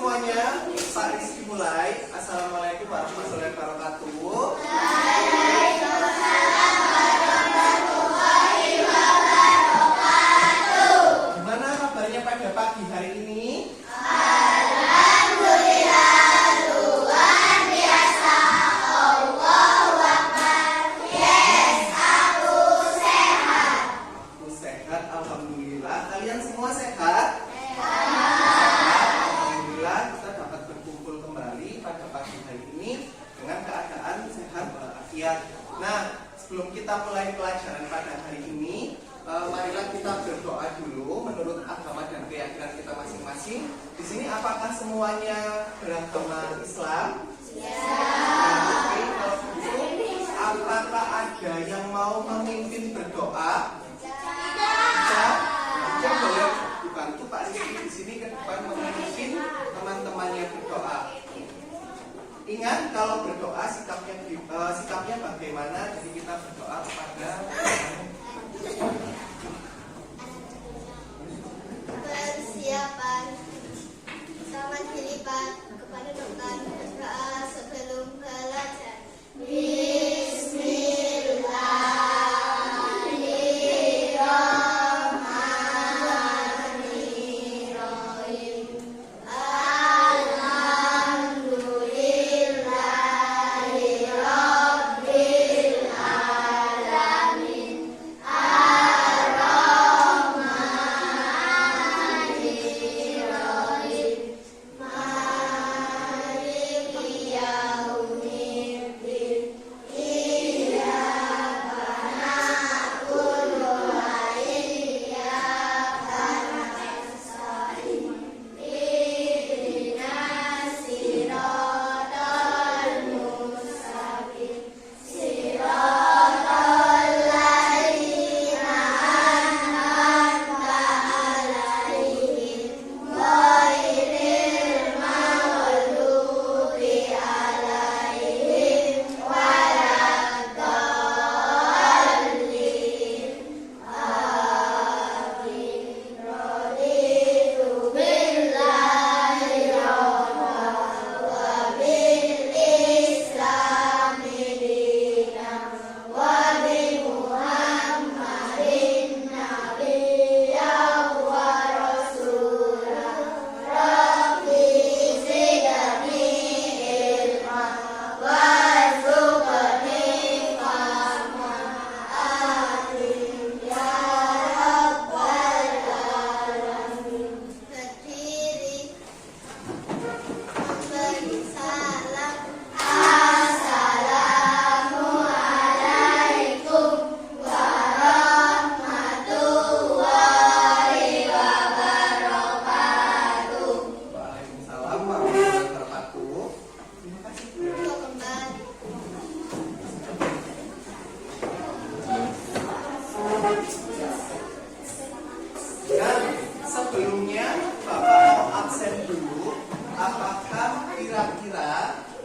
semuanya, Pak Rizky mulai. Assalamualaikum warahmatullahi wabarakatuh. Gimana kabarnya pada pagi hari ini? Alhamdulillah, luar biasa. Allahu Akbar. Yes, aku sehat. Aku sehat, alhamdulillah. Kalian semua sehat? Alhamdulillah, kita dapat berkumpul kembali pada pagi hari ini dengan keadaan sehat walafiat. Nah, sebelum kita mulai pelajaran pada hari ini, marilah kita berdoa dulu menurut agama dan keyakinan kita masing-masing. Di sini apakah semuanya beragama Islam? Oke, kalau begitu, apakah ada yang mau memimpin berdoa? Tidak. Nah, boleh dibantu Pak Rizky di sini ke depan memimpin teman-temannya berdoa. Ingat kalau berdoa sikapnya bagaimana? Jadi kita berdoa kepada Persiapan sama dilipat kepada dokter berdoa sebelum belajar. Bismillahirrahmanirrahim. Alhamdulillahirabbil alamin.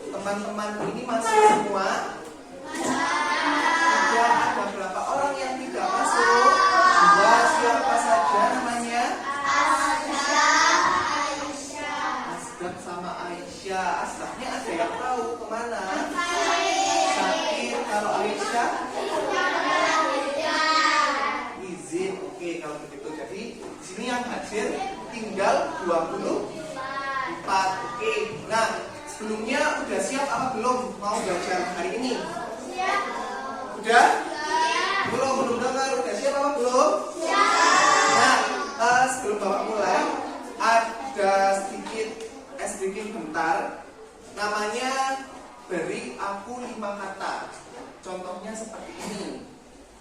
Teman-teman ini masuk semua? Sudah ada berapa orang yang tidak masuk? Dua, siapa saja namanya? Asdaq sama Aisyah. Asdaqnya ada yang tahu kemana? Sakit. Kalau Aisyah? Izin. Oke, kalau begitu. Jadi di sini yang hadir tinggal 24. Oke. Nah, sebelumnya udah siap apa belum mau belajar hari ini? Siap. Udah? Belum dengar. Udah siap apa belum? Siap. Nah, sebelum Bapak mulai, ada sedikit bentar. Namanya beri aku 5 kata. Contohnya seperti ini.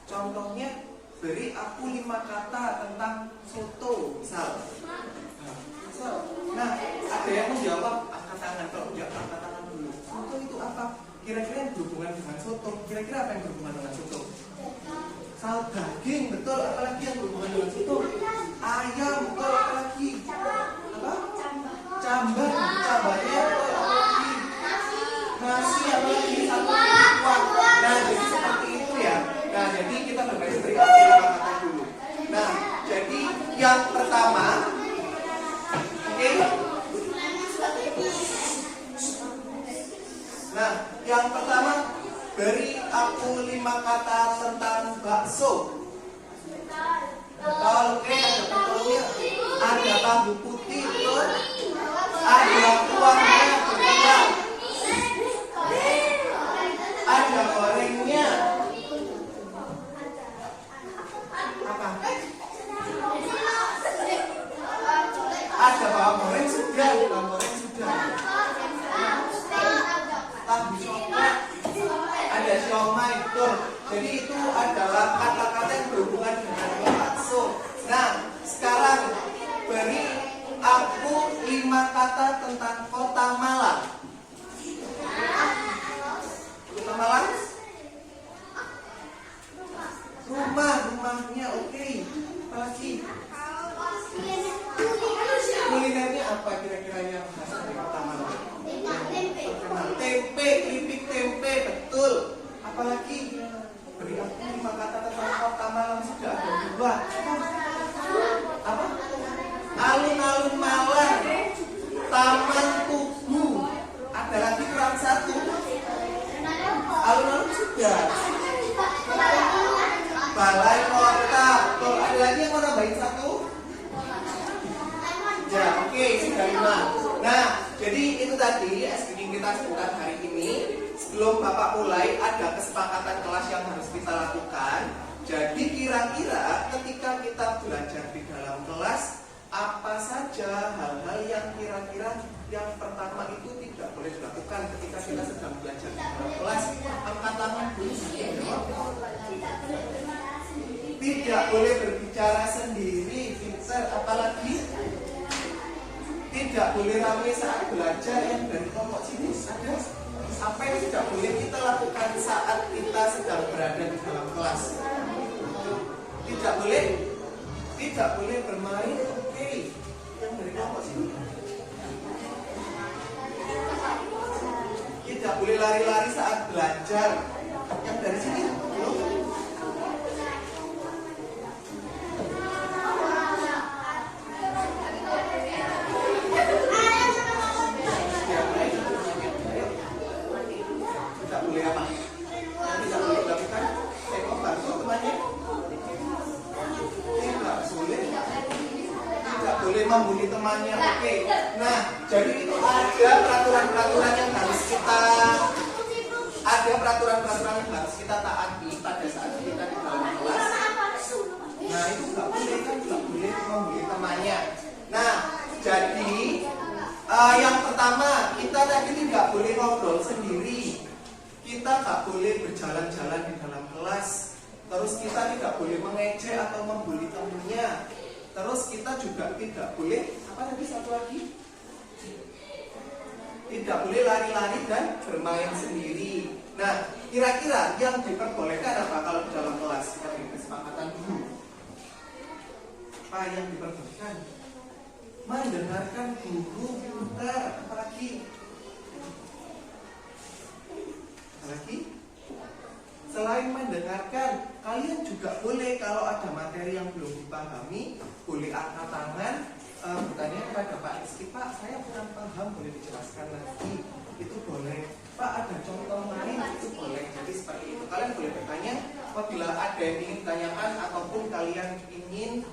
Contohnya beri aku 5 kata tentang soto, misal. Nah, ada yang menjawab angkat tangan. Kalau menjawab angkat tangan dulu. Soto itu apa? Kira-kira yang berhubungan dengan soto. Kira-kira apa yang berhubungan dengan soto? Sal daging, betul. Apalagi yang berhubungan dengan soto? Ayam, betul. Apalagi? Apa? Cambar. Cambarnya, betul. Apalagi? Nasi, apalagi? Satu kuah. Nah, jadi seperti itu ya. Nah, jadi kita berbagai beri aku 5 kata dulu. Nah, jadi yang pertama, oke? Yang pertama, beri aku 5 kata tentang bakso. Betul, oke, ada betulnya. Ada tahu putih, betul. Ada kuahnya, betul. Ada gorengnya. Apa? Ada bawang goreng sudah, bawang goreng sudah. Tahu coklat. Ada siomay, betul. Jadi itu adalah kata-kata yang berhubungan dengan bakso. Nah, sekarang beri aku 5 kata tentang kota Malang. Kota Malang? Rumahnya, oke. Apalagi? Kulinernya apa kira-kira yang khas dari kota Malang? Tempe, keripik tempe, betul. Apalagi? Beri aku 5 kata tentang kota Malang, sudah ada 2. Apa? Alun-alun Malang, Taman Tugu. Ada lagi kurang 1. Alun-alun sudah. Balai kota. Tuh, ada lagi yang mau nambahin 1? Ya, oke, sudah 5. Nah, jadi itu tadi speaking kita sebentar hari ini. Sebelum Bapak mulai, ada kesepakatan kelas yang harus kita lakukan. Jadi kira-kira ketika kita belajar di dalam kelas, apa saja hal-hal yang kira-kira yang pertama itu tidak boleh dilakukan ketika kita sedang belajar di dalam kelas? Angkat tangan dulu. Tidak boleh berbicara sendiri, Pinter. Apalagi tidak boleh ramai saat belajar yang dari kelompok sini. Ada apa yang tidak boleh kita lakukan saat kita sedang berada di dalam kelas? Tidak boleh bermain. Oke, yang dari kelompok sini. Tidak boleh lari-lari saat belajar. Yang dari sini belum. Tidak boleh apa? Yang tidak boleh dilakukan. Bantu temannya. Tidak boleh membuli temannya. Oke. Nah, jadi itu ada peraturan-peraturan yang harus kita taati pada saat kita di dalam kelas. Nah, itu nggak boleh kan, nggak boleh membuli temannya. Nah, jadi yang pertama kita tadi tidak boleh ngobrol sendiri. Kita nggak boleh berjalan-jalan di dalam kelas. Terus kita tidak boleh mengejek atau membuli temannya. Terus kita juga tidak boleh, apa tadi satu lagi? Tidak boleh lari-lari dan bermain sendiri. Nah, kira-kira yang diperbolehkan apa kalau di dalam kelas? Kita beri kesepakatan dulu. Apa yang diperbolehkan? Mendengarkan guru pintar. Apalagi? Selain mendengarkan, kalian juga boleh kalau ada materi yang belum dipahami, boleh angkat tangan, bertanya kepada Pak Rizky, Pak, saya kurang paham, boleh dijelaskan lagi. Itu boleh. Pak, ada contoh lain, itu boleh. Jadi seperti itu. Kalian boleh bertanya apabila ada yang ingin ditanyakan ataupun kalian ingin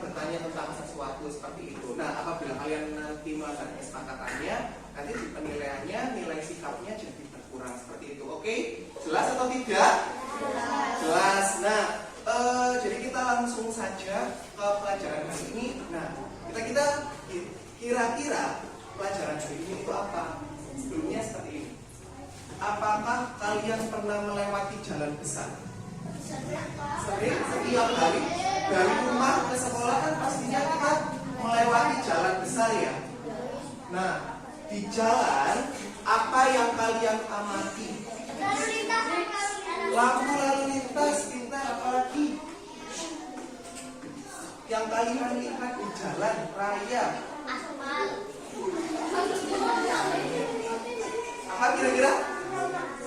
bertanya tentang sesuatu seperti itu. Nah, apabila kalian nanti melakukan kesepakatannya, nanti di penilaiannya nilai sikapnya jadi berkurang seperti itu. Oke? Jelas atau tidak? Jelas. Nah, jadi kita langsung saja ke pelajaran hari ini. Nah, kita kira-kira pelajaran hari ini itu apa? Sebelumnya seperti ini. Apakah kalian pernah melewati jalan besar? Sering, setiap hari. Dari rumah ke sekolah kan pastinya kita melewati jalan besar ya. Nah, di jalan apa yang kalian amati? Lampu lalu lintas, pintar, apalagi yang kalian lihat di jalan raya? Apa kira-kira?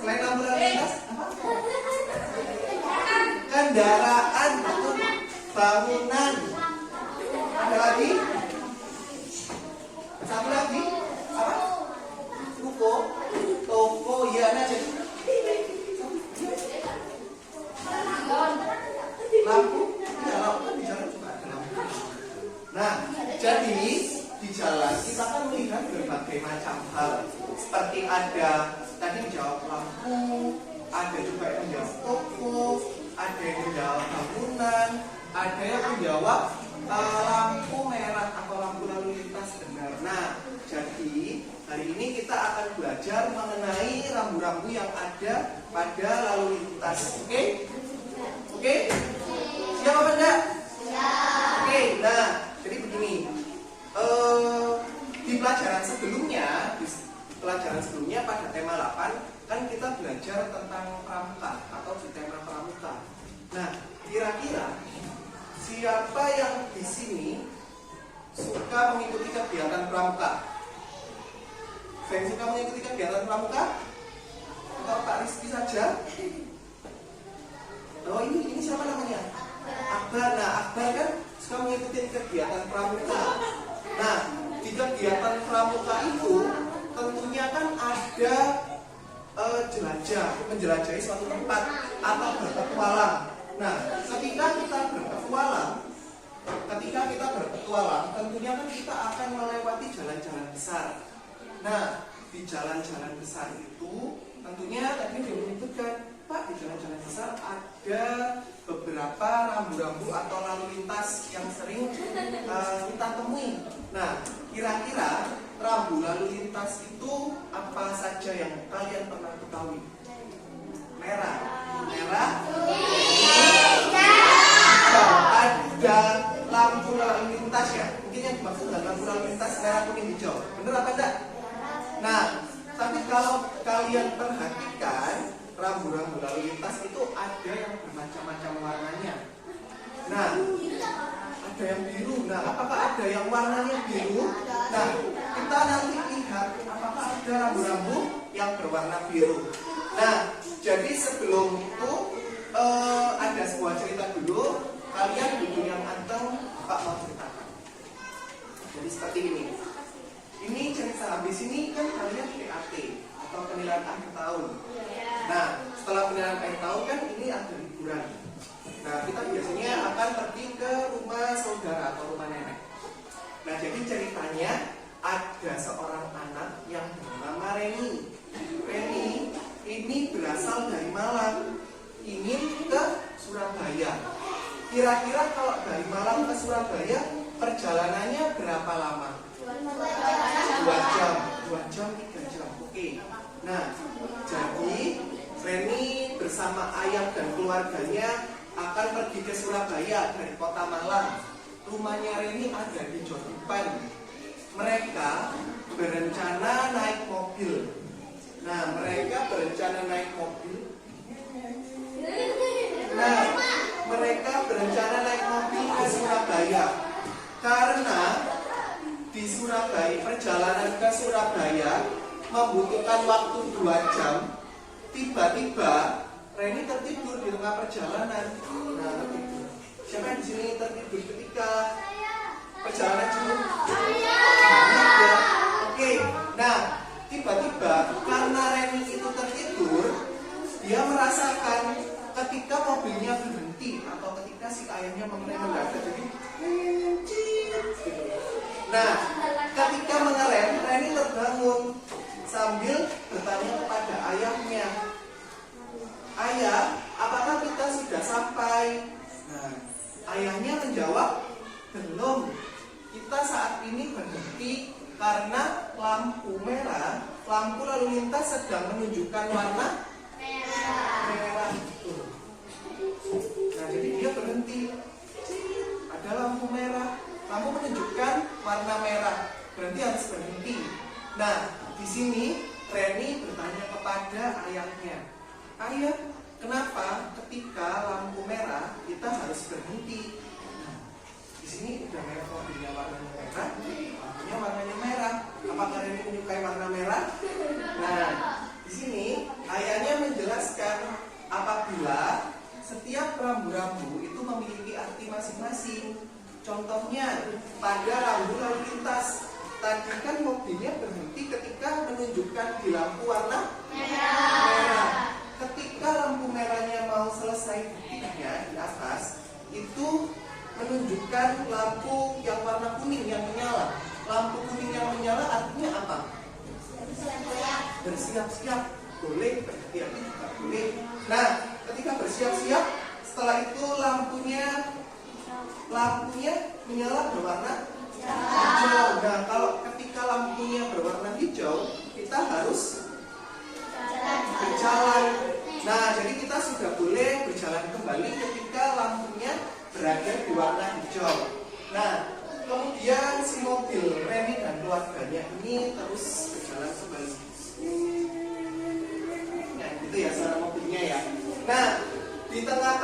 Selain lampu lalu lintas, apa? Kendaraan, betul. Bangunan. Ada lagi? Satu lagi? Apa? Toko, ya. Nah, Nah, jadi di jalan kita akan melihat berbagai macam hal, seperti ada tadi menjawab lampu, ada juga yang menjawab toko, ada yang menjawab bangunan, ada yang menjawab lampu merah atau lampu lalu lintas benar. Nah, jadi hari ini kita akan belajar mengenai rambu-rambu yang ada pada lalu lintas. Oke? Oke? Siap apa enggak? Oke, nah jadi begini. Di pelajaran sebelumnya pada tema 8 kan kita belajar tentang pramuka atau di tema pramuka. Nah, kira-kira siapa yang di sini suka mengikuti kegiatan pramuka? Saya suka mengikuti kegiatan pramuka? Atau Pak Rizky saja? Oh ini siapa namanya? Akbar. Nah, Akbar kan suka mengikuti kegiatan pramuka. Nah, di kegiatan pramuka itu tentunya kan ada menjelajahi suatu tempat atau berpetualang. Nah, ketika kita berpetualang, tentunya kan kita akan melewati jalan-jalan besar. Nah, di jalan-jalan besar itu tentunya tadi dia menyebutkan, Pak, di jalan-jalan besar ada beberapa rambu-rambu atau lalu lintas yang sering kita temui. Nah, kira-kira rambu lalu lintas itu apa saja yang kalian pernah ketahui? Merah. Ada lampu lalu lintas ya. Mungkin yang dimaksud dengan lampu lalu lintas merah, kuning, hijau. Benar apa enggak? Nah, tapi kalau kalian perhatikan, rambu-rambu lalu lintas itu ada yang bermacam-macam warnanya. Nah, ada yang biru. Nah, apakah ada yang warnanya biru? Nah, kita nanti lihat apakah ada rambu-rambu yang berwarna biru. Nah, jadi sebelum itu ada sebuah cerita dulu. Kalian duduk yang anteng, Pak mau ceritakan. Jadi seperti ini. Ini cerita habis ini kan kalian PAT atau penilaian akhir tahun. Nah, setelah penilaian akhir tahun kan ini ada liburan. Nah, kita biasanya akan pergi ke rumah saudara atau rumah nenek. Nah, jadi ceritanya ada seorang anak yang bernama Reni. Reni ini berasal dari Malang, ingin ke Surabaya. Kira-kira kalau dari Malang ke Surabaya perjalanannya berapa lama? 2 jam, 3 jam. Oke. Nah, jadi Reni bersama ayah dan keluarganya akan pergi ke Surabaya dari kota Malang. Rumahnya Reni ada di Jotipan. Mereka berencana naik mobil. Nah, mereka berencana naik mobil ke Surabaya. Karena di Surabaya, perjalanan ke Surabaya membutuhkan waktu 2 jam. Tiba-tiba Reni tertidur di tengah perjalanan. Nah, tertidur. Siapa yang di sini tertidur ketika perjalanan jauh? Ya. Oke. Nah, tiba-tiba karena Reni itu tertidur, dia merasakan ketika mobilnya berhenti atau ketika si ayahnya mengerem mendadak. Jadi, nah, ketika mengerem, Reni terbangun sambil bertanya kepada ayahnya, "Ayah, apakah kita sudah sampai?" Nah, ayahnya menjawab, "Belum. Kita saat ini berhenti karena lampu merah, lampu lalu lintas sedang menunjukkan warna merah." Nah, jadi dia berhenti. Ada lampu merah, lampu menunjukkan warna merah, berarti harus berhenti. Nah, di sini Reni bertanya kepada ayahnya, "Ayah, kenapa ketika lampu merah kita harus berhenti?" Nah, di sini udah merah, mobilnya warnanya merah, lampunya warnanya merah. Apakah Reni menyukai warna merah? Nah, di sini ayahnya menjelaskan apabila setiap rambu-rambu itu memiliki arti masing-masing. Contohnya pada rambu lalu lintas, tadi kan mobilnya berhenti ketika menunjukkan di lampu warna merah. Ketika lampu merahnya mau selesai titiknya di atas, itu menunjukkan lampu yang warna bersiap-siap, boleh, berhati-hati juga boleh. Nah, ketika bersiap-siap, setelah itu lampunya menyala berwarna hijau. Nah, kalau ketika lampunya berwarna hijau, kita harus berjalan. Nah, jadi kita sudah boleh berjalan kembali ketika lampunya berada di warna hijau. Nah, kemudian si mobil Reni dan keluarganya ini terus berjalan kembali. Nah, gitu ya suara mobilnya ya. Nah, di tengah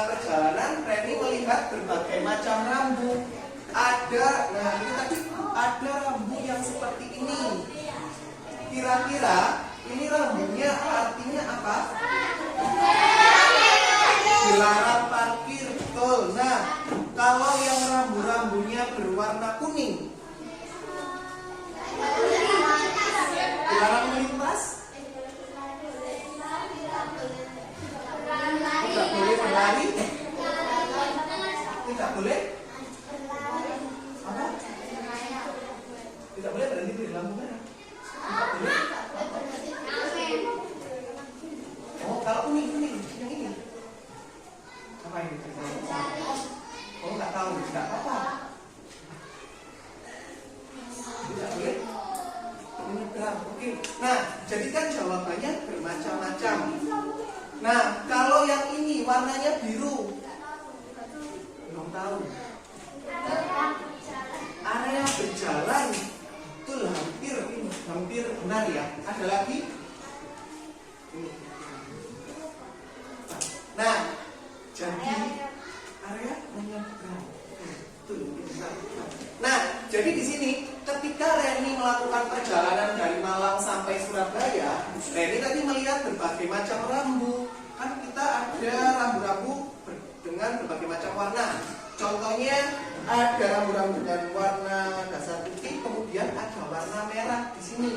perjalanan Reni melihat berbagai macam rambu. Ini tadi ada rambu yang seperti ini. Kira-kira ini rambunya artinya apa? Dilarang parkir, betul. Nah, kalau yang rambu-rambunya berwarna kuning, dilarang melintas, tidak boleh berlari, tidak boleh apa? Tidak boleh berhenti di lampu merah. Tidak boleh. Oh, kalau kuning, yang ini. Apa ini? Oh, nggak tahu, nggak apa-apa. Tidak boleh menyeberang. Oke. Nah, jadi kan jawabannya bermacam-macam. Nah, kalau yang ini warnanya biru, belum tahu. Area berjalan, betul, hampir benar ya. Ada lagi? Ini. Nah, jadi area menyeberang. Nah, jadi di sini ketika Reni melakukan perjalanan dari Malang sampai Surabaya, Reni tadi melihat berbagai macam rambu. Kan kita ada rambu-rambu dengan berbagai macam warna. Contohnya ada rambu-rambu dengan warna dasar putih, kemudian ada warna merah di sini.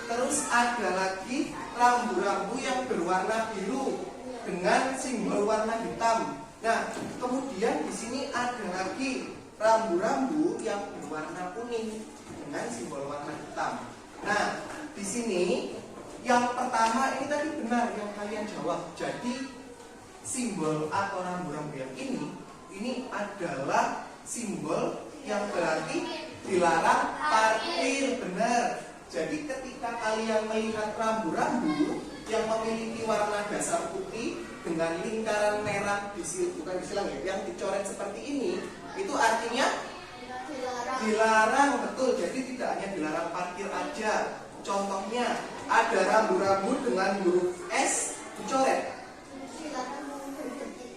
Terus ada lagi rambu-rambu yang berwarna biru dengan simbol warna hitam. Nah, kemudian di sini ada lagi rambu-rambu yang berwarna kuning dengan simbol warna hitam. Nah, di sini yang pertama ini tadi benar yang kalian jawab. Jadi simbol atau rambu-rambu yang ini adalah simbol yang berarti dilarang parkir, benar. Jadi ketika kalian melihat rambu-rambu yang memiliki warna dasar putih dengan lingkaran merah bukan disilang ya, yang dicoret seperti ini, itu artinya dilarang, betul. Jadi tidak hanya dilarang parkir aja. Contohnya ada rambu-rambu dengan huruf S dicoret,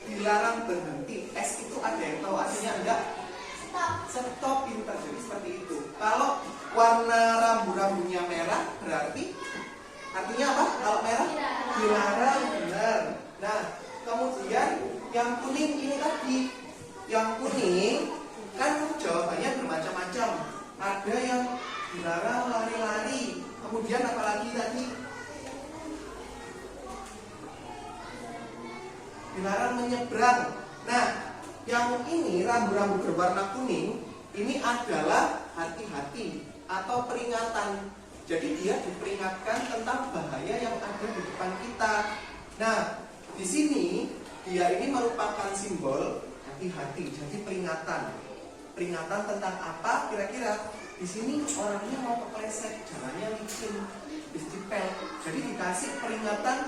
dilarang berhenti. S itu ada yang tahu artinya enggak? Stop, pintar. Jadi seperti itu. Kalau warna rambu-rambunya merah berarti artinya apa? Kalau merah dilarang, benar. Nah, kemudian yang kuning ini tadi, yang kuning kan jawabannya bermacam-macam. Ada yang dilarang lari-lari. Kemudian apalagi tadi? Dilarang menyeberang. Nah, yang ini rambu-rambu berwarna kuning ini adalah hati-hati atau peringatan. Jadi dia diperingatkan tentang bahaya yang ada di depan kita. Nah, di sini dia ini merupakan simbol hati-hati. Jadi peringatan. Peringatan tentang apa? Kira-kira di sini orangnya mau kepleset, jalannya licin, distipel. Jadi dikasih peringatan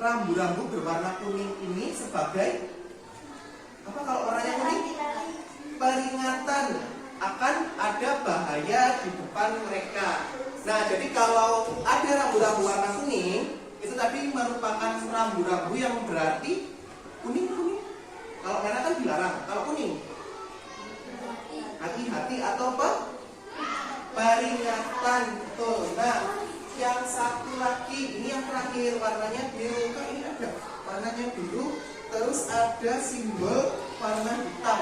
rambu-rambu berwarna kuning ini sebagai apa kalau orangnya kuning? Peringatan akan ada bahaya di depan mereka. Nah, jadi kalau ada rambu-rambu warna kuning, itu tadi merupakan rambu-rambu yang berarti kuning. Kalau merah kan dilarang, kalau kuning hati-hati atau apa? Peringatan, betul. Nah, yang satu lagi, ini yang terakhir, warnanya biru. Kan ini ada warnanya biru, terus ada simbol warna hitam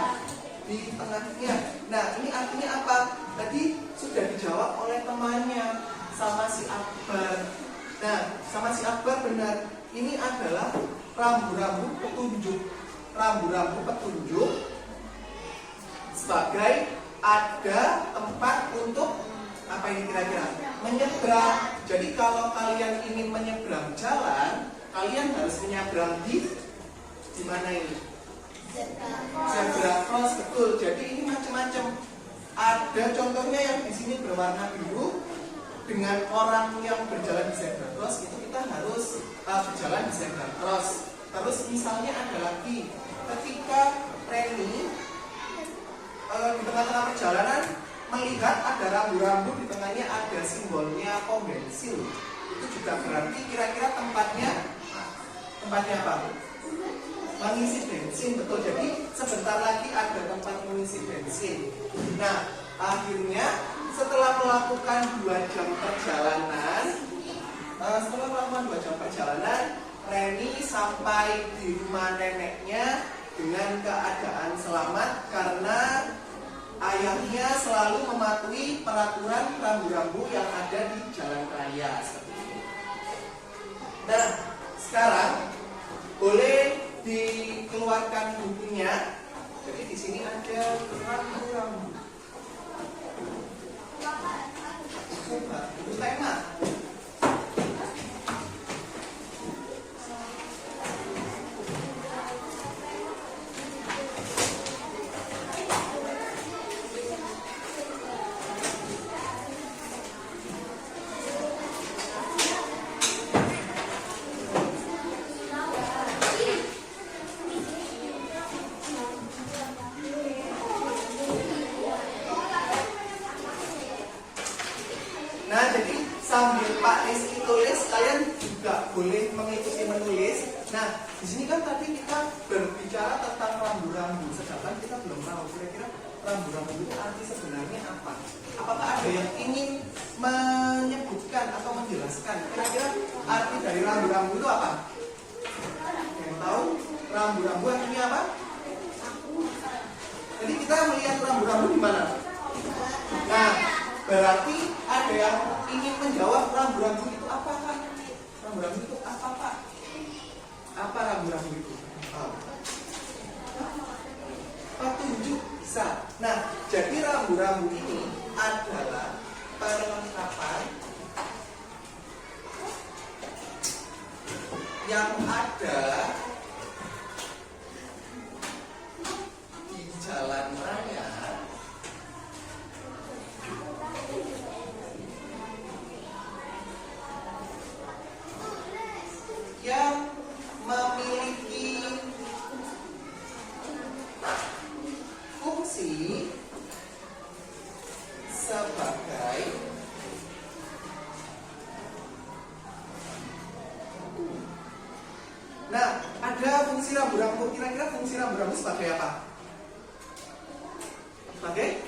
di tengahnya. Nah, ini artinya apa? Tadi sudah dijawab oleh temannya sama si Akbar. Nah, sama si Akbar benar. Ini adalah rambu-rambu petunjuk. Rambu-rambu petunjuk sebagai ada tempat untuk apa ini kira-kira? menyeberang. Jadi kalau kalian ingin menyeberang jalan, kalian harus menyeberang di mana ini? Zebra cross, betul. Jadi ini macam-macam. Ada contohnya yang di sini berwarna biru dengan orang yang berjalan di zebra cross itu kita harus berjalan di zebra cross. Terus misalnya ada lagi ketika Reni di tengah-tengah perjalanan melihat ada rambu-rambu di tengahnya ada simbolnya pom bensin. Itu juga berarti kira-kira tempatnya apa? Mengisi bensin, betul. Jadi sebentar lagi ada tempat mengisi bensin. Nah, akhirnya setelah melakukan 2 jam perjalanan, Reni sampai di rumah neneknya dengan keadaan selamat karena ayahnya selalu mematuhi peraturan rambu-rambu yang ada di jalan raya. Seperti ini. Nah, sekarang boleh dikeluarkan bukunya. Jadi di sini ada rambu-rambu. Itu tema. Nah, jadi sambil Pak Rizky tulis, kalian juga boleh mengikuti menulis. Nah, di sini kan tadi kita berbicara tentang rambu-rambu, sedangkan kita belum tahu kira-kira rambu-rambu itu arti sebenarnya apa. Apakah ada yang ingin menyebutkan atau menjelaskan kira-kira arti dari rambu-rambu itu apa? Yang tahu rambu-rambu artinya apa? Jadi kita melihat rambu-rambu di mana? Nah, berarti ada yang ingin menjawab rambu-rambu itu apa, Pak? Rambu-rambu itu apa, Pak? Apa rambu-rambu itu? Petunjuk bisa. Nah, jadi rambu-rambu ini adalah perlengkapan yang ada di jalan raya yang memiliki fungsi sebagai Nah, ada fungsi rambu-rambu. Kira-kira fungsi rambu-rambu sebagai apa? Sebagai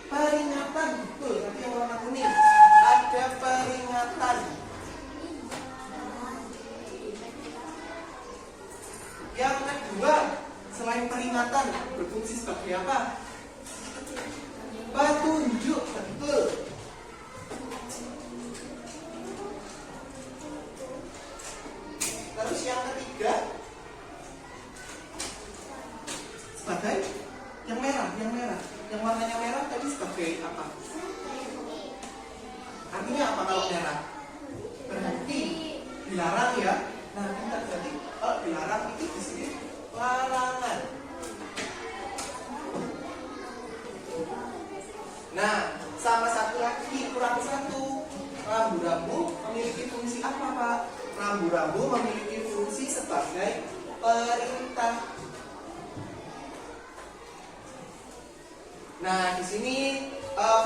peringatan, betul. Tadi yang warna kuning ada peringatan. Yang kedua, selain peringatan, berfungsi sebagai apa? Petunjuk, betul. Terus yang ketiga, sebagai yang merah, yang warnanya merah tadi sebagai apa? Artinya apa kalau merah? Berhenti, dilarang ya. Nah, kita berarti kalau dilarang itu di sini larangan. Nah, sama satu lagi, kurang satu. Rambu-rambu memiliki fungsi apa, Pak? Rambu-rambu memiliki fungsi sebagai perintah. Nah, di sini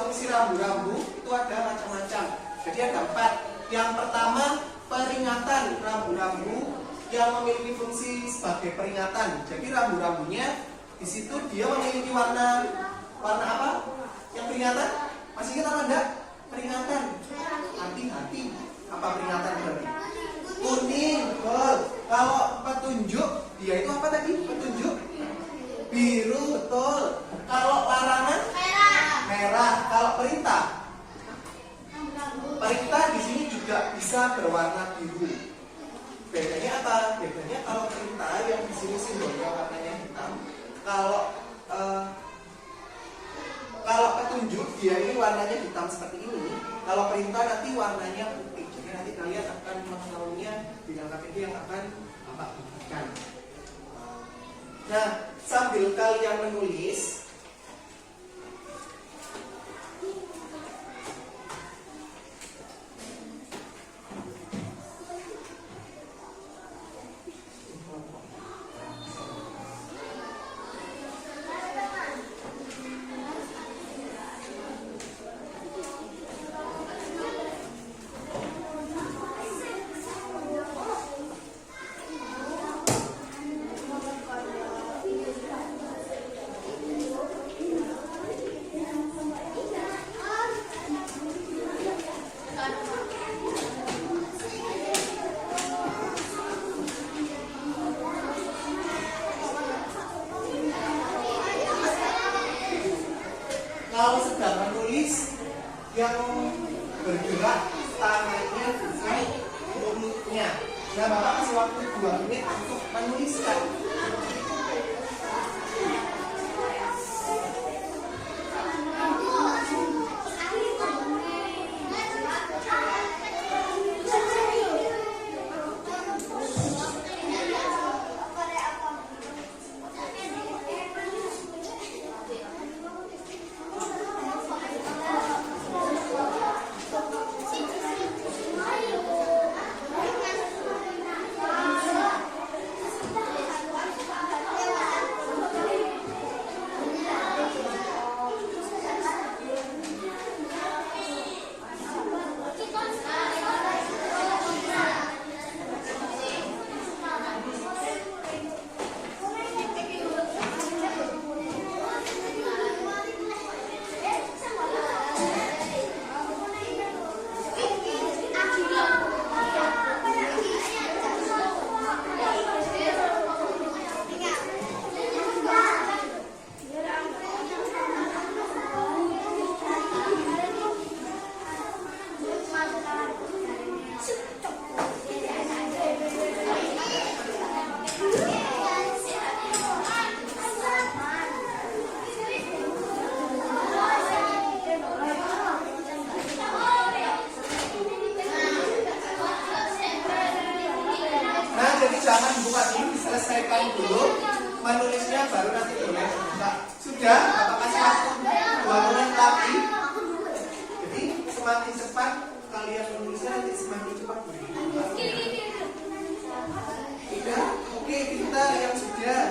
fungsi rambu-rambu itu ada macam-macam. Jadi ada 4. Yang pertama, peringatan. Rambu-rambu yang memiliki fungsi sebagai peringatan. Jadi rambu-rambunya di situ dia memiliki warna apa? Yang peringatan? Masih ingat apa enggak? Peringatan. Hati-hati. Apa peringatan berarti? Kuning. Betul. Kalau petunjuk, dia itu apa tadi? Petunjuk biru, betul. Kalau larangan? Merah. Kalau perintah? Perintah di sini juga bisa berwarna biru. Bedanya apa? Bedanya kalau perintah yang di sini simbolnya warnanya hitam. Kalau tunjuk dia ini warnanya hitam seperti ini, kalau perintah nanti warnanya putih. Jadi nanti kalian akan mengetahuinya di LKPD yang akan Bapak berikan. Nah, sambil kalian menulis, kalau sedang menulis yang bergerak tangannya bukan mulutnya. Nah, Bapak kasih waktu 2 menit untuk menuliskan. Jadi jangan buka dulu, diselesaikan dulu menulisnya, baru nanti boleh buka. Sudah, Bapak kasih waktu 2 menit lagi. Jadi semakin cepat kalian menulisnya, nanti semakin cepat boleh dibuka. Sudah, oke, kita yang sudah.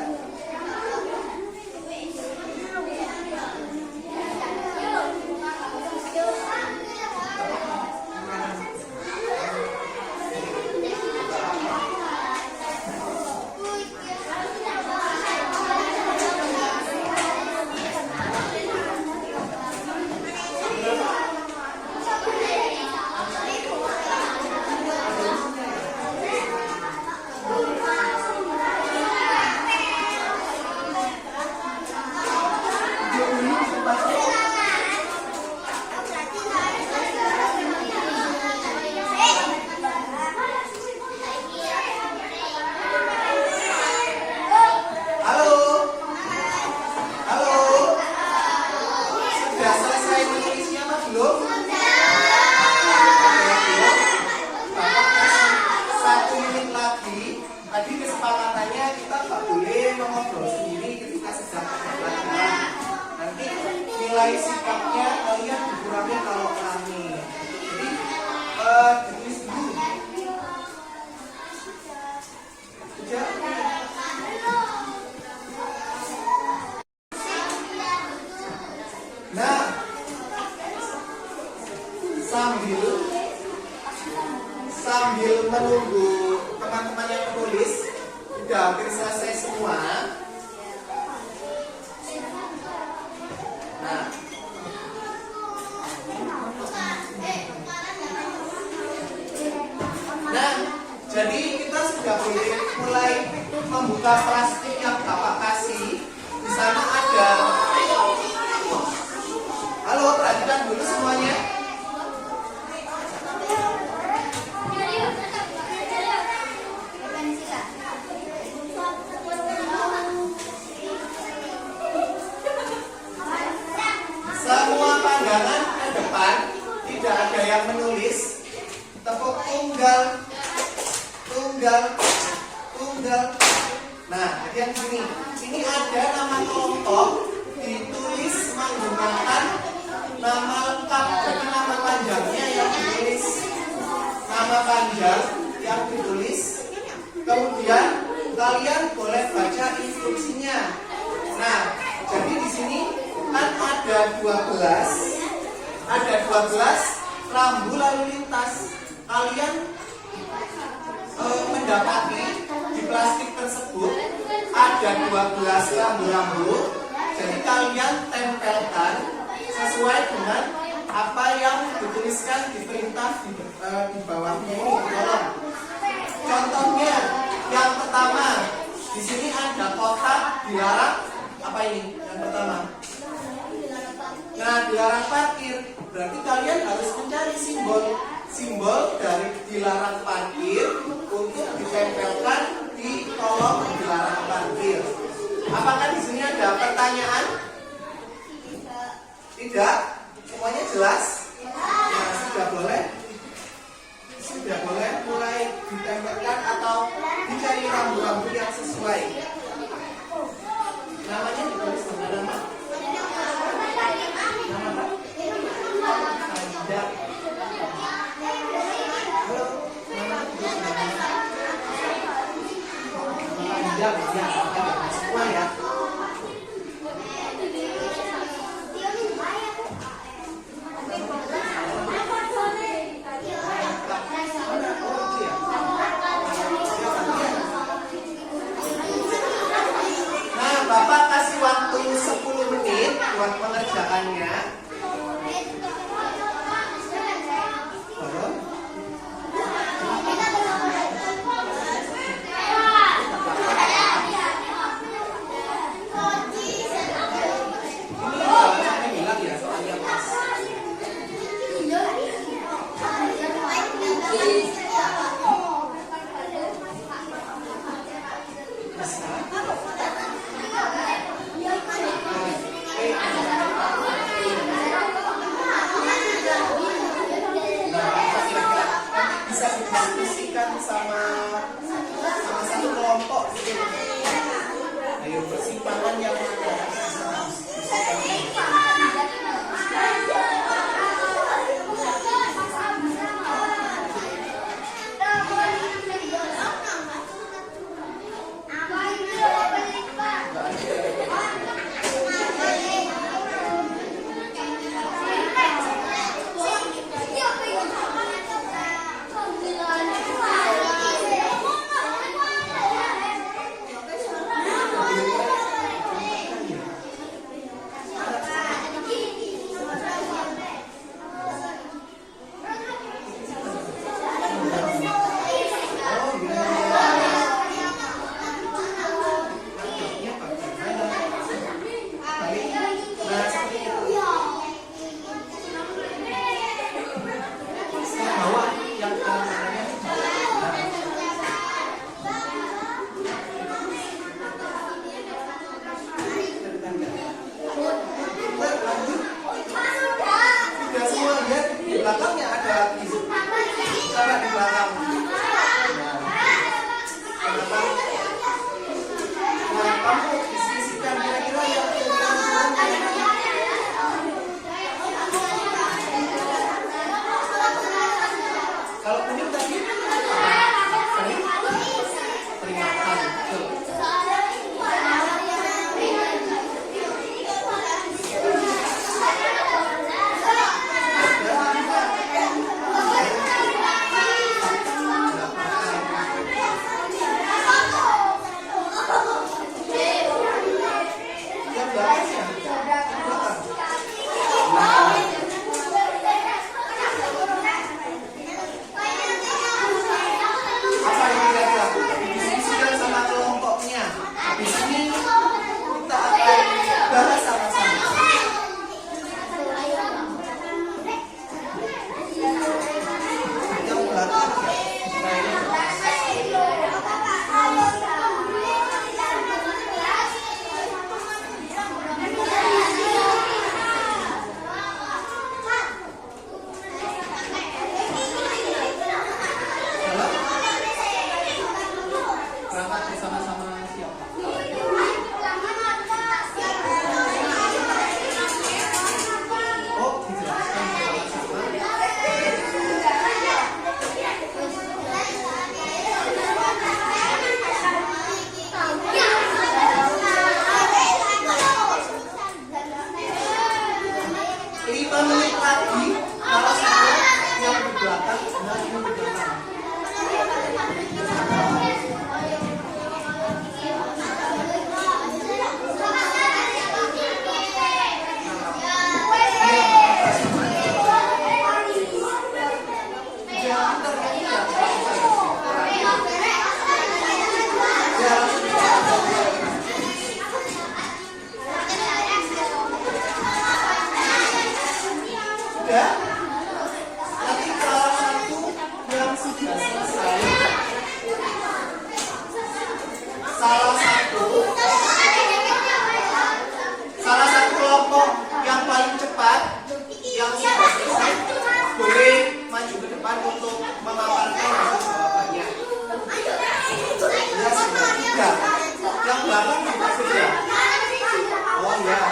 Nilai sikapnya kalian dikurangi kalau kami. Jadi ditulis dulu. Sudah. Nah, sambil menunggu teman-teman yang menulis sudah hampir selesai semua. Nah, jadi kita sudah boleh mulai membuka plastik yang Bapak kasih. Di sana ada. Halo, perhatikan dulu semuanya. Semua pandangan ke depan, tidak ada yang menulis. Tepuk tunggal, tunggal, tunggal. Nah, jadi yang sini, ini ada nama kelompok ditulis menggunakan nama lengkap. Jadi nama panjangnya yang ditulis, nama panjang yang ditulis. Kemudian kalian boleh baca instruksinya. Nah, jadi di sini kan ada 12 rambu lalu lintas. Kalian mendapati di plastik tersebut ada 12 rambu-rambu. Jadi kalian tempelkan sesuai dengan apa yang dituliskan di perintah di bawahnya ini di kolom. Contohnya yang pertama, di sini ada kotak dilarang apa ini? Yang pertama. Nah, dilarang parkir. Berarti kalian harus mencari simbol dari dilarang parkir untuk ditempelkan di kolom dilarang parkir. Apakah di sini ada pertanyaan? Tidak? Semuanya jelas? Nah, sudah boleh mulai ditempelkan atau dicari rambu-rambu yang sesuai. Namanya ditulis dengan nama? Nama apa? Tidak. Halo, nama ditulis dengan nama? Tidak, ya, semua ya. Bapak kasih waktu 10 menit buat pengerjaannya. 5 menit lagi salah satu yang di belakang nah ini di belakang. Sudah? Nanti salah satu yang sudah selesai, salah satu kelompok yang paling cepat yang sudah selesai boleh maju ke depan untuk memaparkan hasil jawabannya. Ya sudah tiga, yang belakang juga sudah. Oh ya.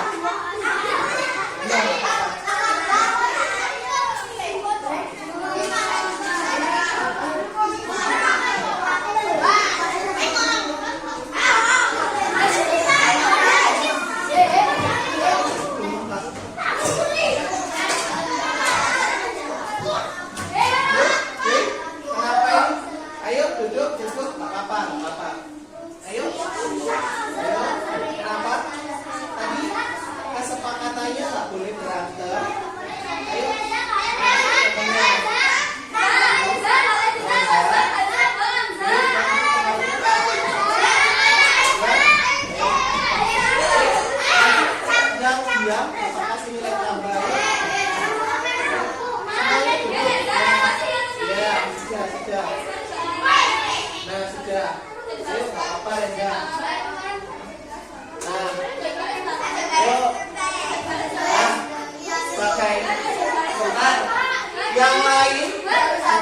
Yang lain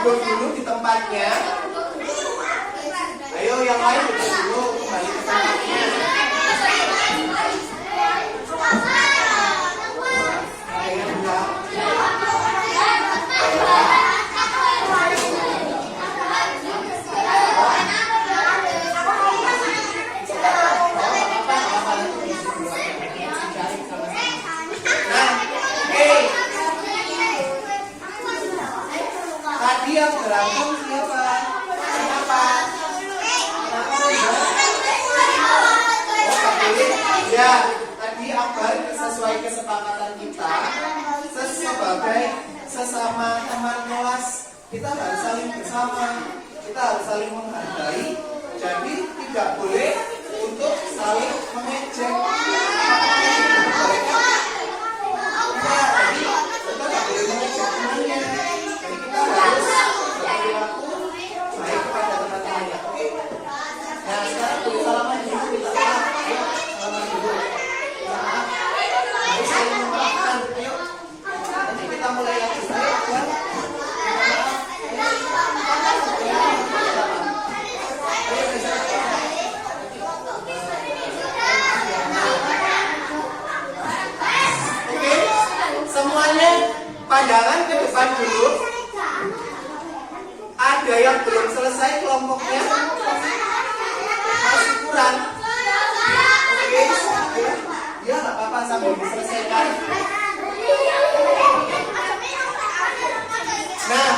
duduk dulu di tempatnya. Ayo yang lain duduk dulu kembali ke tempatnya. Tadi yang berantem siapa? Kenapa? Ya, tadi Akbar sesuai kesepakatan kita sebagai sesama teman kelas kita harus saling bersama, kita harus saling menghargai. Jadi tidak boleh untuk saling mengejek. Pandangan ke depan dulu. Ada yang belum selesai kelompoknya, masih kurang. Oke, ya nggak apa-apa sambil diselesaikan. Nah,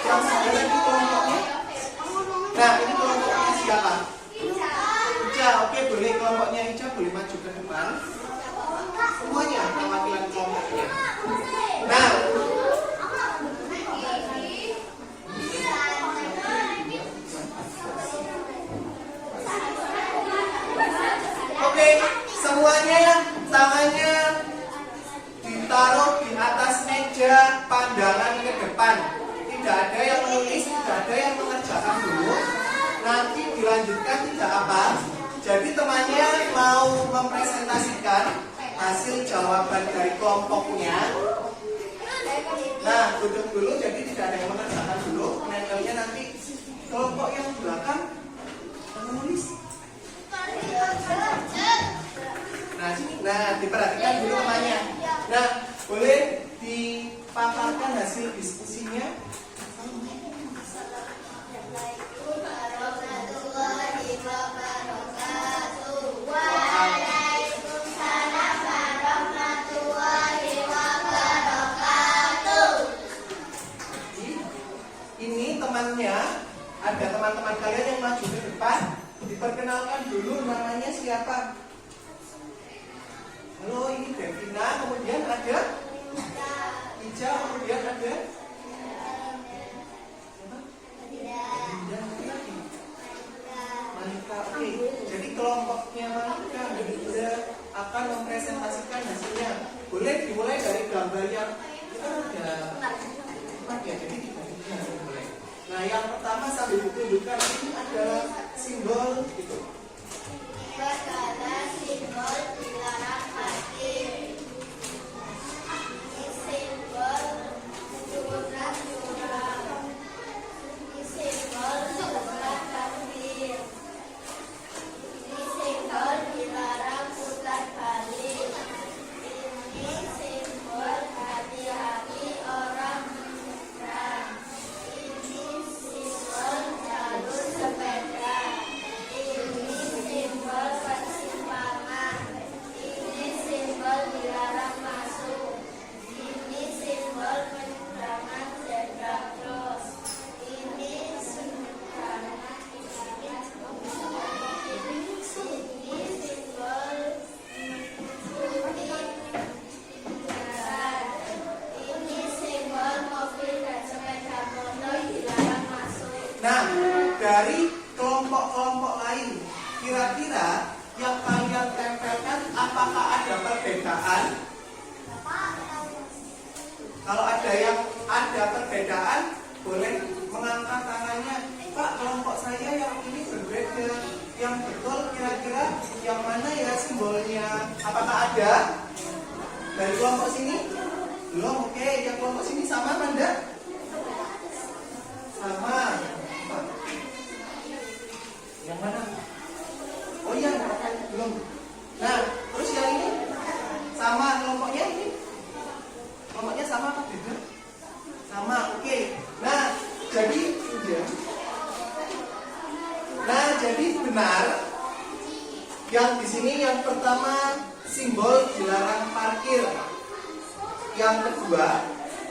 yang satu lagi kelompoknya. Nah, ini kelompoknya siapa? Ica, oke boleh kelompoknya Ica boleh maju ke depan. Semuanya perwakilan kelompoknya. Nah, oke, semuanya tangannya ditaruh di atas meja, pandangan ke depan. Tidak ada yang menulis, tidak ada yang mengerjakan dulu. Nanti dilanjutkan tidak apa. Jadi temannya mau mempresentasikan hasil jawaban dari kelompoknya. Nah, duduk dulu, jadi tidak ada yang mengerjakan dulu. Menempelnya nanti kelompok yang belakang menulis. Nah, sini, diperhatikan dulu temannya. Nah, boleh dipaparkan hasil diskusinya. teman-teman kalian yang maju ke depan, diperkenalkan dulu namanya siapa. Halo, ini Devina, kemudian ada Ica, kemudian ada Malika. Oke, jadi kelompoknya Malika Dinda akan mempresentasikan hasilnya. Boleh dimulai dari gambar yang kita ada empat ya, jadi tiga boleh. Nah, yang pertama sambil ditunjukkan ini adalah simbol gitu. Adalah simbol dilarang parkir. Ini simbol surat surat. Ini simbol surat parkir. Ini simbol dilarang putar balik. Ini simbol hati-hati orang menyeberang. Ini simbol jalur sepeda. Ini simbol persimpangan. Ini simbol dilarang masuk. Ini simbol penyeberangan zebra cross. Ini simbol ini simbol mobil dan sepeda motor dilarang masuk. Nah, dari kelompok-kelompok lain, kira-kira yang kalian tempelkan apakah ada perbedaan? Kalau ada yang ada perbedaan, boleh mengangkat tangannya. Pak, kelompok saya yang ini berbeda. Yang betul kira-kira yang mana ya simbolnya? Apakah ada? Dari kelompok sini? Belum, oke. Yang kelompok sini sama, Manda? Sama. Yang mana? Oh iya, belum. Nah, terus yang ini sama kelompoknya ini? Kelompoknya sama apa beda? Sama, oke. Nah, jadi jadi benar. Yang di sini yang pertama simbol dilarang parkir. Yang kedua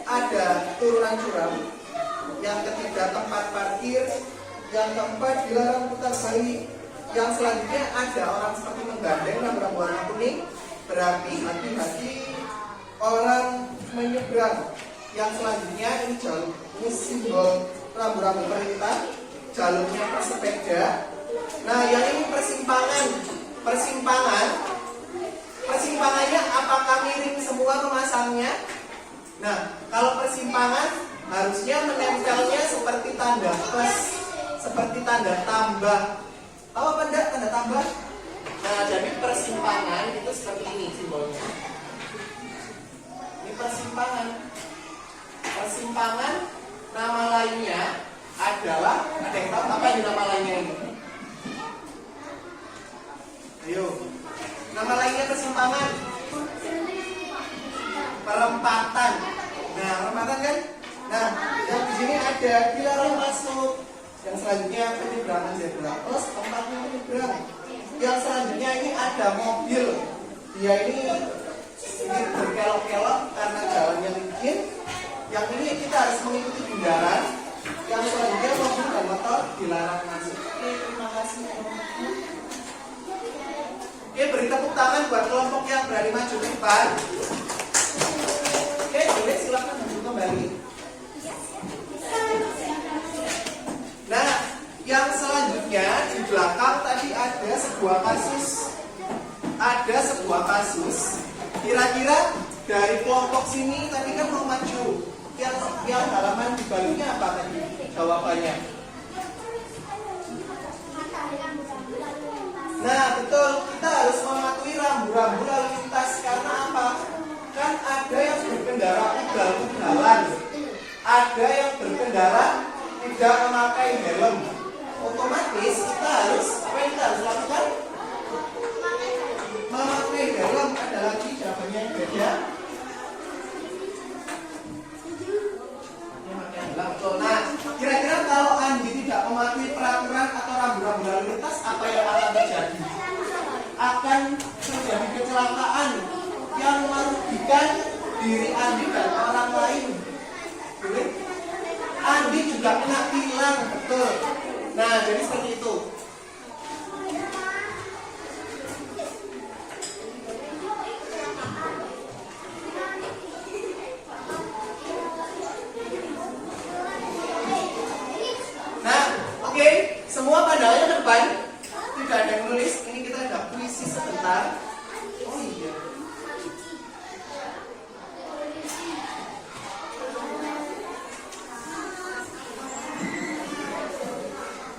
ada turunan curam. Yang ketiga tempat parkir. Yang keempat dilarang putar balik. Yang selanjutnya ada orang seperti menggandeng rambu-rambu warna kuning, berarti hati-hati orang menyeberang. Yang selanjutnya ini jalur, ini simbol rambu-rambu perintah, jalurnya pesepeda. Nah, yang ini persimpangannya apakah miring semua memasangnya? Nah, kalau persimpangan harusnya menempelnya seperti tanda plus, seperti tanda tambah. Tahu apa enggak tanda tambah? Nah, jadi persimpangan itu seperti ini simbolnya. Ini persimpangan. Persimpangan nama lainnya adalah, ada yang tahu apa ini nama lainnya ini? Ayo. Nama lainnya persimpangan. Perempatan. Nah, perempatan kan? Nah, yang di sini ada dilarang masuk. Yang selanjutnya penyeberangan zebra cross, tempatnya menyeberang. Yang selanjutnya ini ada mobil. Dia ini berkelok-kelok karena jalannya licin. Yang ini kita harus mengikuti bundaran. Yang selanjutnya mobil dan motor dilarang masuk. Oke, terima kasih. Oke, beri tepuk tangan buat kelompok yang berani maju ke depan. Oke, boleh silakan maju kembali. Nah, yang selanjutnya di belakang tadi ada sebuah kasus. Kira-kira dari kelompok sini tadi kan mau maju. Yang halaman dibaliknya apa tadi jawabannya? Nah, betul, kita harus mematuhi rambu-rambu lalu lintas. Karena apa? Kan ada yang berkendara ugal-ugalan, ada yang berkendara tidak memakai helm. Otomatis kita harus lakukan? Memakai helm. Ada lagi jawabannya yang beda. Nah, kira-kira kalau Andi tidak mematuhi peraturan atau rambu-rambu lalu lintas, apa yang akan terjadi? Akan terjadi kecelakaan yang merugikan diri Andi dan orang lain. Andi juga kena tilang, betul. Nah, jadi seperti itu. Nah, oke, semua pandangnya ke depan. Tidak ada yang nulis. Ini kita ada puisi sebentar. Oh iya.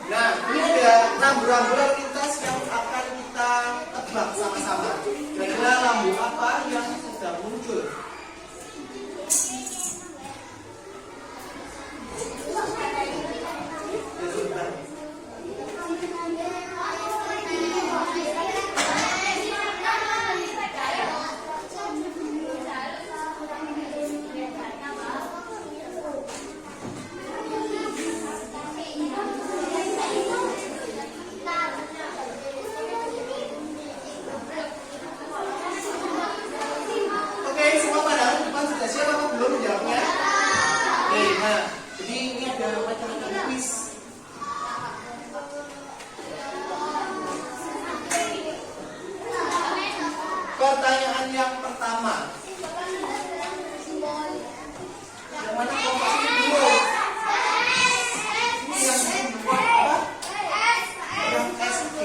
Nah, ini ada rambu-rambu lalu lintas yang akan kita tebak sama-sama. Kira-kira lampu apa yang sudah muncul? Ya, sebentar. Oke, semua pandangan depan sudah siap apa belum jawabnya? Oke, nah, jadi ini ada macam-macam kuis. Pertanyaan yang pertama. Yang mana kelompok ini dulu? Ini yang kedua apa? Yang SG.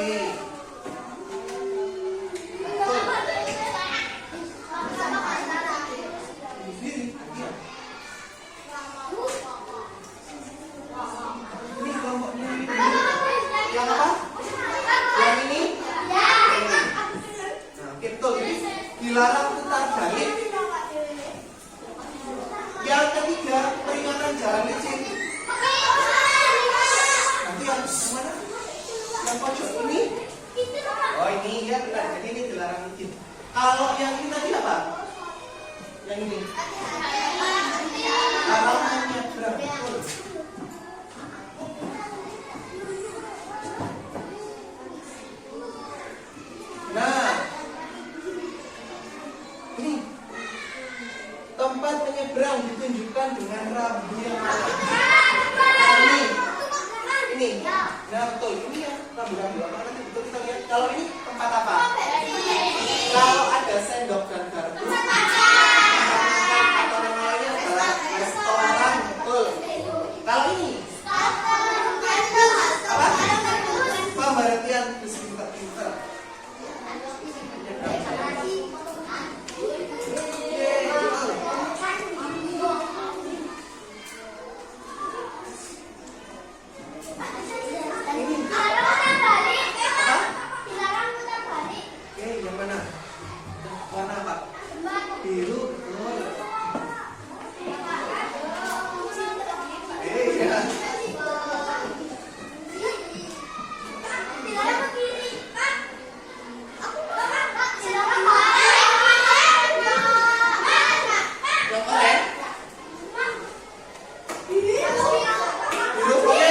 Ini kelompoknya ini dulu. Yang apa? Yang ini? Nah, oke, betul. Dilarang putar balik. Yang ketiga, peringatan jalan licin. Nanti yang mana? Yang pojok ini? Oh ini ya benar. Jadi ini dilarang licin. Kalau yang ini tadi apa? Yang ini. Larangan nyebrang. Betul. Nah, ini tempat menyeberang ditunjukkan dengan rambu yang mana? Ini. Nah betul, ini ya rambu-rambu apa nanti betul kita lihat. Kalau ini tempat apa? Kalau ada sendok dan garpu, atau nama lainnya adalah restoran, betul. Kalau ini apa? Pemberhentian bus pintar-pintar. Yang mana? Warna apa? Biru, betul. Ya. Yang mana? Biru, oke.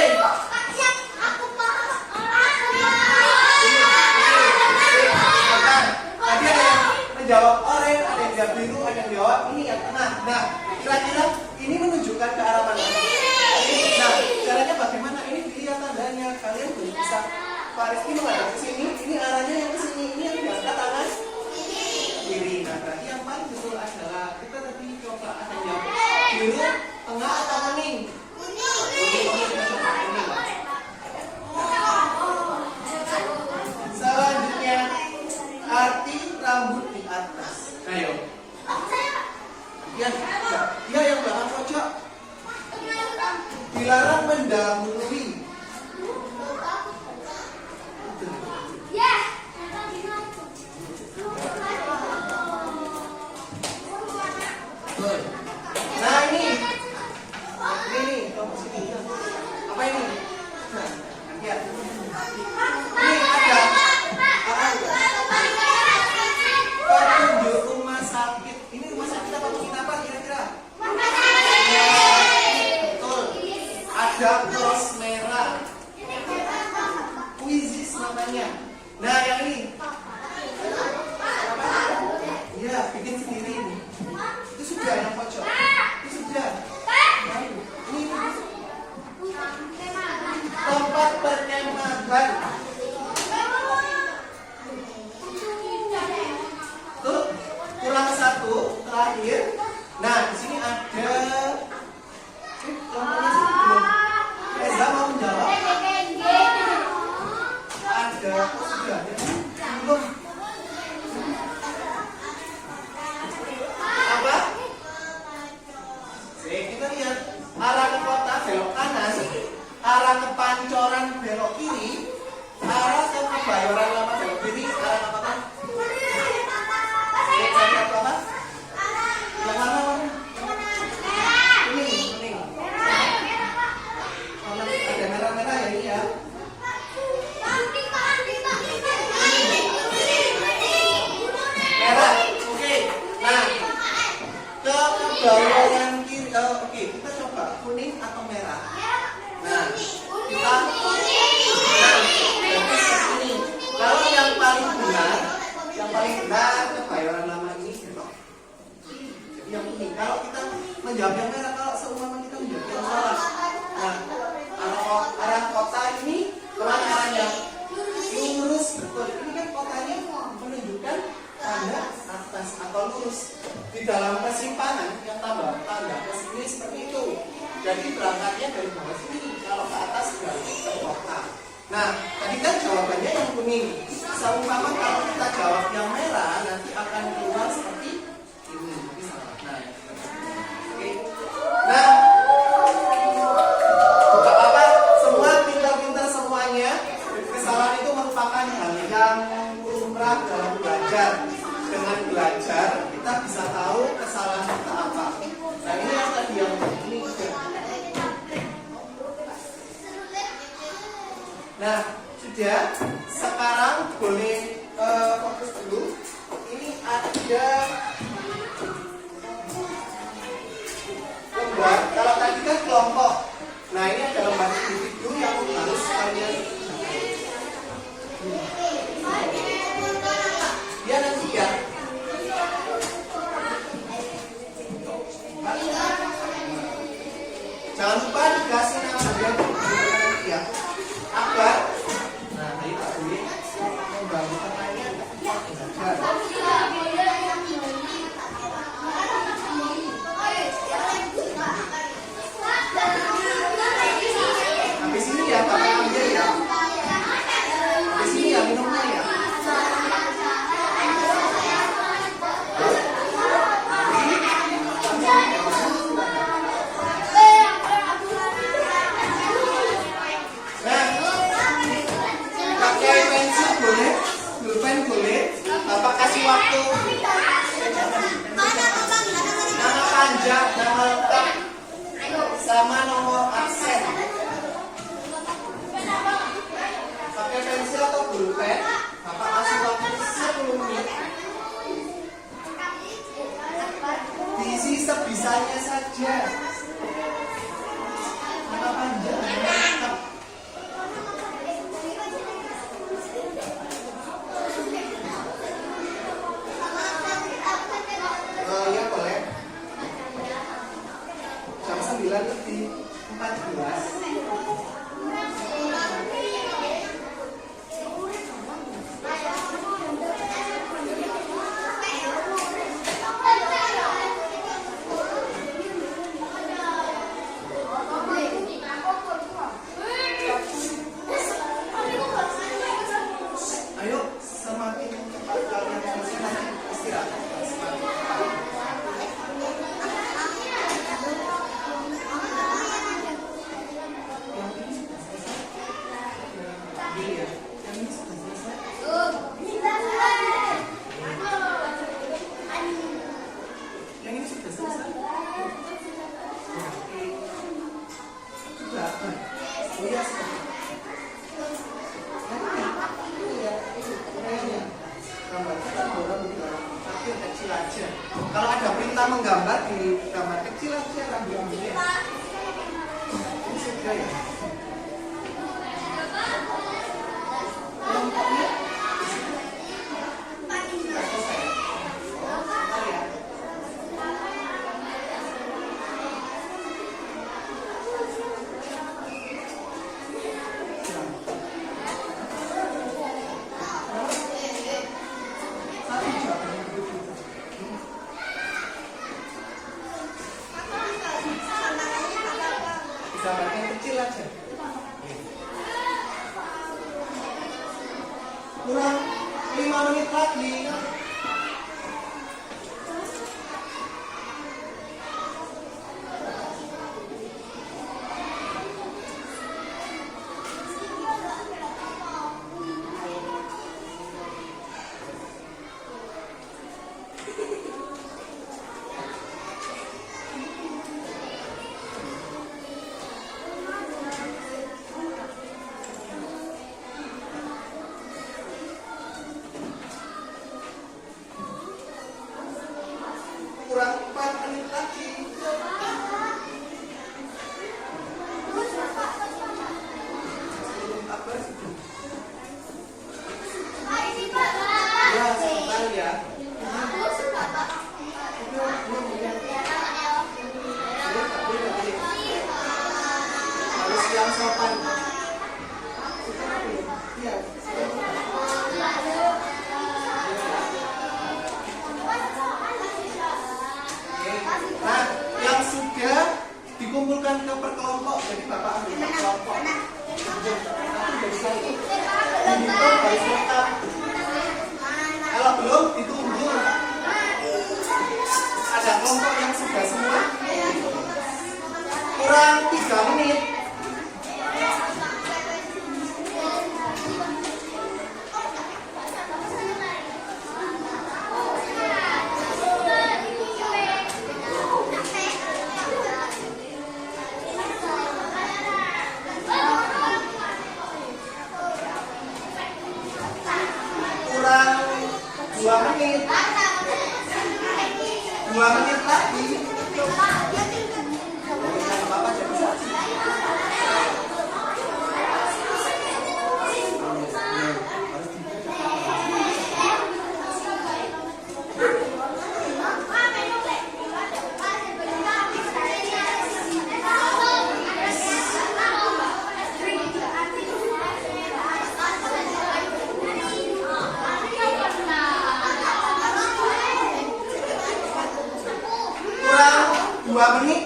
Tadi ada yang menjawab oranye, ada yang jawab biru, ada yang jawab ini yang tengah. Nah, kira-kira ini menunjukkan ke arah mana? Nah, caranya bagaimana? Ini dilihat tandanya. Kalian belum bisa. Pak Rizky menghadap ke sini. Ini arahnya yang ke sini. Ini yang diangkat tangan kiri. Nah, berarti yang paling betul adalah kita tadi coba ada yang biru, tengah atau kuning? Selanjutnya, arti rambut di atas. Ayo. Dia yang belakang pojok. Dilarang mendahului. Nah ini kamu sini. Apa ini? Nah, lihat. Ini ada petunjuk rumah sakit. Ini rumah sakit apa penginapan kira-kira? Betul. Ada cross merah. Puisis namanya. Nah yang ini. Iya, bikin sendiri ini. Itu sudah yang pojok. Itu sudah. arah ke Pancoran belok kiri, arah ke Kebayoran Lama belok kiri, arah apa kan? Cari apa? Yang mana warna? Kuning. Warna ada merah-merah ya ini ya. Merah. Oke. Nah, ke Kebayoran kiri. Oke, kita coba kuning atau merah. Nah, kita berarti seperti ini. Kalau yang paling benar Kebayoran Lama ini belok. Jadi yang kuning. Kalau kita menjawab yang merah, kalau seumpama kita menjawab yang salah. Nah, arah kota ini kemana arahnya? Lurus, betul. Ini kan kotanya menunjukkan tanda atas atau lurus. Di dalam kesimpangan yang tambah tanda ke sini seperti itu. Jadi berangkatnya dari bawah sini. Kalau ke atas berarti ke kota. Nah, tadi kan jawabannya yang kuning. Seumpama kalau kita jawab yang merah, nanti akan keluar seperti ini. Nah, oke. Nah, bukan apa, semua pintar-pintar semuanya. Kesalahan itu merupakan hal yang lumrah dalam belajar. Dengan belajar, kita bisa tahu kesalahan kita apa. Nah, ini yang tadi yang ini juga. Nah, sudah. Sekarang boleh fokus dulu. Ini ada lembar. Kalau tadi kan kelompok. Nah, ini ada lembar individu yang harus kalian. Dia nanti ya. Jangan lupa dikasih nama bagian nanti ya. Akbar. Nah, tadi Pak Dwi membangun pertanyaan. Habis ini ya Pak ambil ya. Habis ini ya minumnya ya. Bapak kasih waktu. Nama panjang, nama lengkap, sama nomor absen. Pakai pensil atau pulpen. Bapak kasih waktu 10 menit. Diisi sebisanya saja. Nama panjang, nama lengkap. Ya boleh. Jam 9:14. Ayo, semakin cepat kalian selesai nanti istirahat. Yang ini sudah selesai. Sudah. Oh iya. Gambarnya kan boleh tapi kecil aja. Kalau ada perintah menggambar di gambar kecil aja rambu-rambunya. Ini sudah ya. Kelompoknya sudah selesai. Oh ya. Gambar yang kecil aja. Kurang 5 menit lagi. yang sopan. Iya. Nah, yang sudah dikumpulkan ke per kelompok, jadi Bapak ambil per kelompok. Dihitung harus lengkap. Kalau belum, ditunggu. Ada kelompok yang sudah semua. Kurang 3 menit. Kurang 2 menit. 2 menit lagi. Bapak jadi saksi. Kurang 2 menit.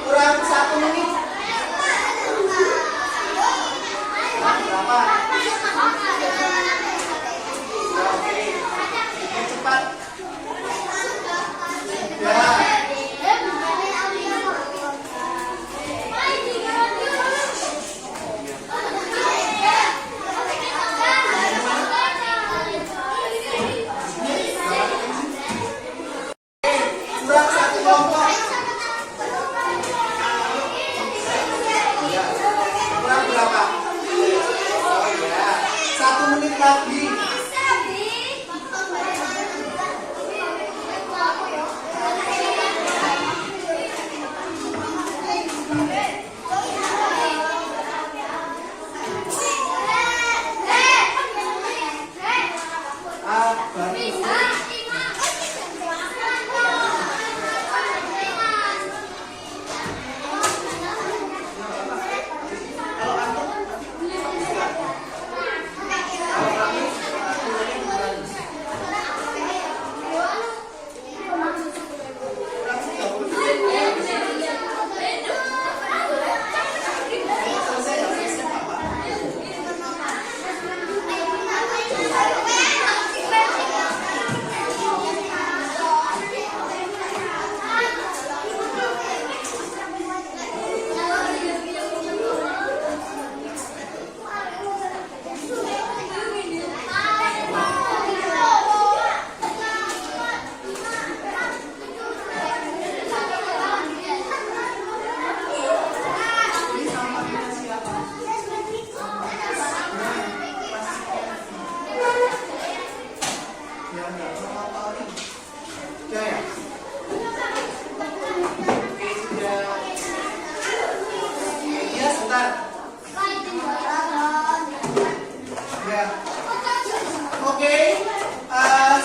Kurang 1 menit. Berapa? Oke, cepat. Ya. Kurang 1 kelompok. Kurang berapa? Oh ya, 1 menit lagi.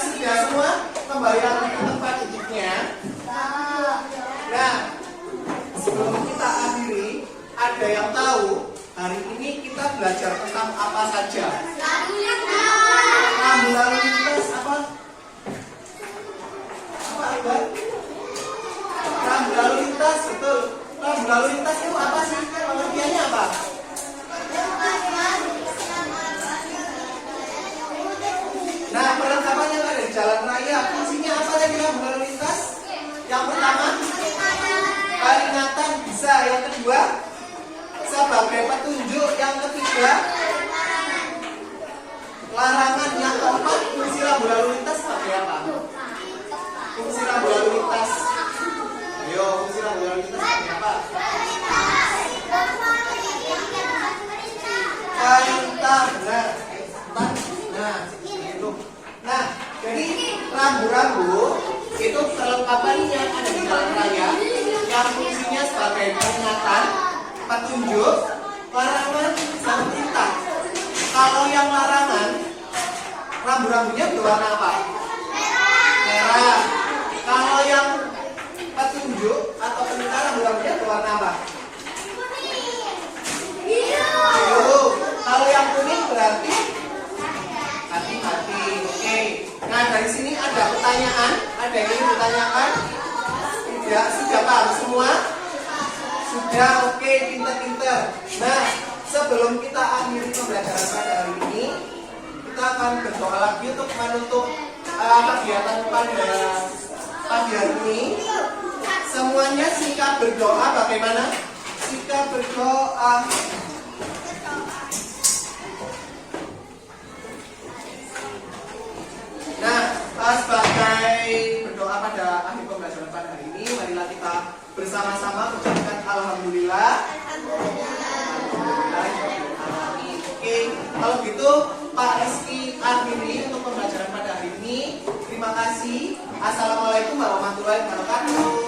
Sudah semua kembali lagi ke tempat duduknya. Nah, sebelum kita akhiri, ada yang tahu hari ini kita belajar tentang apa saja? Rambu lalu lintas apa? Apa Akbar? Rambu lalu lintas, betul. Rambu lalu lintas itu apa sih? Pengertiannya apa? Nah, perlengkapan yang ada di jalan raya, fungsinya apa tadi rambu lalu lintas? Yang pertama, peringatan bisa. Yang kedua, sebagai petunjuk. Yang ketiga, larangan. Yang keempat, fungsi rambu lalu lintas sebagai rambu-rambu itu perlengkapannya ada di jalan raya yang fungsinya sebagai peringatan, petunjuk, larangan, sama perintah. Kalau yang larangan, rambu-rambunya berwarna apa? Merah. Kalau yang petunjuk atau perintah, rambu-rambunya berwarna apa? Biru. Kalau yang kuning berarti hati-hati. Oke. Nah, dari sini ada pertanyaan, ada yang ingin ditanyakan? Tidak, sudah paham semua? Sudah, oke, pinter-pinter. Nah, sebelum kita akhiri pembelajaran pada hari ini, kita akan berdoa lagi untuk menutup kegiatan pada pagi hari ini. Semuanya sikap berdoa bagaimana? Sikap berdoa. Nah, sebagai berdoa pada akhir pembelajaran pada hari ini, marilah kita bersama-sama mengucapkan alhamdulillah. Oke, kalau gitu Pak Rizky akhiri untuk pembelajaran pada hari ini. Terima kasih. Assalamualaikum warahmatullahi wabarakatuh.